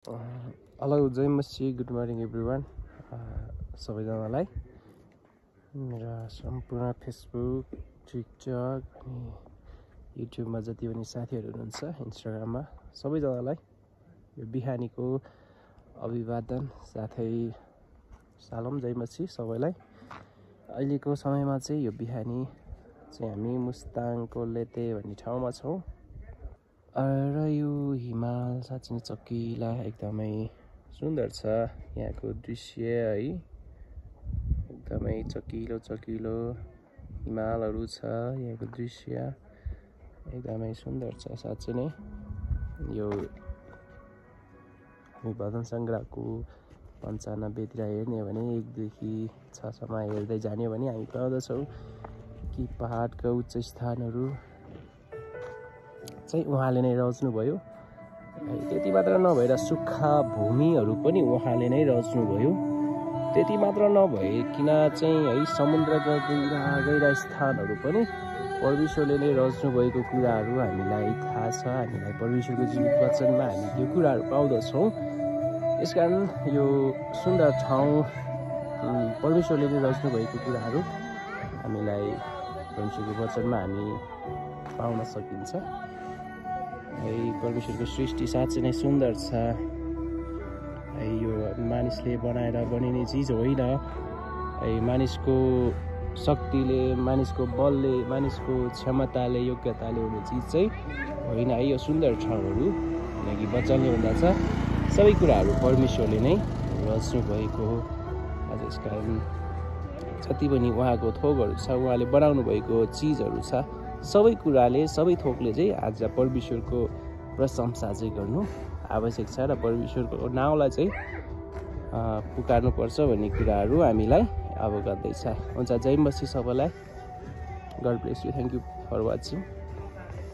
Hello जय मसी good morning everyone सबैजनालाई मेरा सम्पूर्ण फेसबुक टिकटक अनि युट्युबमा जति पनि साथीहरू हुनुहुन्छ इन्स्टाग्राममा सबैजनालाई यो बिहानीको अभिवादन साथै सालम जय मसी सबैलाई। अहिलेको समयमा चाहिँ यो बिहानी चाहिँ हामी मुस्ताङको लेते भन्ने ठाउँमा छौँ र यो हिमाल साँच्चै चकिला एकदमै सुन्दर छ। यहाँको दृश्य है एकदमै चकिलो चकिलो हिमालहरू छ। यहाँको दृश्य एकदमै सुन्दर छ साँच्चै नै। यो हामी भजन सङ्ग्रहको 95तिर हेर्ने हो भने 1 देखि 6 सम्म हेर्दै जाने हो भने हामी पाउँदछौँ कि पहाडका उच्च स्थानहरू चाहिँ उहाँले नै रच्नुभयो। त्यति मात्र नभएर सुक्खा भूमिहरू पनि उहाँले नै रच्नुभयो। त्यति मात्र नभइकन चाहिँ है समुद्रका गहिरा स्थानहरू पनि परमेश्वरले नै रच्नुभएको कुराहरू हामीलाई थाहा छ। हामीलाई परमेश्वरको जीवित वचनमा हामी त्यो कुराहरू पाउँदछौँ। यसकारण यो सुन्दर ठाउँ परमेश्वरले नै रच्नुभएको कुराहरू हामीलाई परमेश्वरको वचनमा हामी पाउन सकिन्छ। है परमेश्वरको सृष्टि साँच्चै नै सुन्दर छ। है यो मानिसले बनाएर बनिने चिज होइन। है मानिसको शक्तिले मानिसको बलले मानिसको क्षमताले योग्यताले हुने चिज चाहिँ होइन। है यो सुन्दर ठाउँहरू किनकि वचनले हुँदछ सबै कुराहरू परमेश्वरले नै रच्नु भएको हो। आज यसकारण जति पनि उहाँको थोकहरू छ उहाँले बनाउनु भएको चिजहरू छ सबै कुराले सबै थोकले चाहिँ आज परमेश्वरको प्रशंसा चाहिँ गर्नु आवश्यक छ र परमेश्वरको नाउँलाई चाहिँ पुकार्नुपर्छ भन्ने कुराहरू हामीलाई अवगत दैछ। हुन्छ जय मसी सबैलाई। God bless you. Thank you for watching.